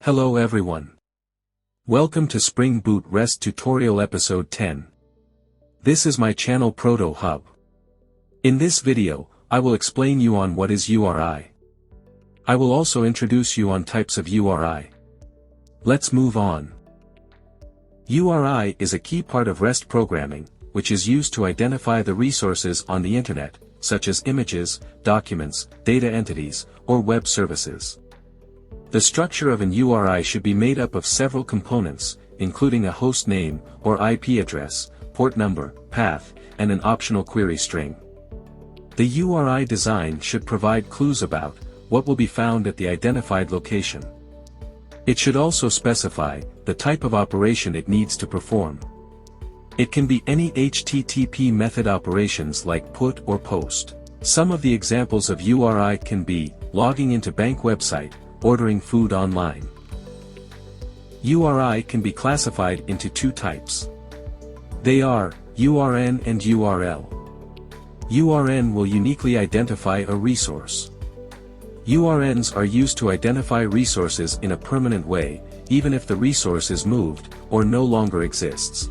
Hello everyone. Welcome to Spring Boot REST tutorial episode 10. This is my channel Proto Hub. In this video, I will explain you on what is URI. I will also introduce you on types of URI. Let's move on. URI is a key part of REST programming, which is used to identify the resources on the internet, such as images, documents, data entities, or web services. The structure of an URI should be made up of several components, including a host name or IP address, port number, path, and an optional query string. The URI design should provide clues about what will be found at the identified location. It should also specify the type of operation it needs to perform. It can be any HTTP method operations like put or post. Some of the examples of URI can be logging into bank website, ordering food online. URI can be classified into two types. They are URN and URL. URN will uniquely identify a resource. URNs are used to identify resources in a permanent way, even if the resource is moved or no longer exists.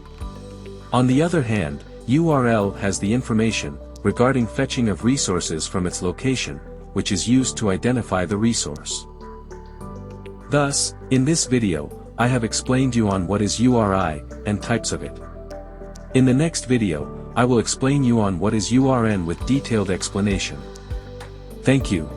On the other hand, URL has the information regarding fetching of resources from its location, which is used to identify the resource. Thus, in this video, I have explained you on what is URI and types of it. In the next video, I will explain you on what is URN with detailed explanation. Thank you.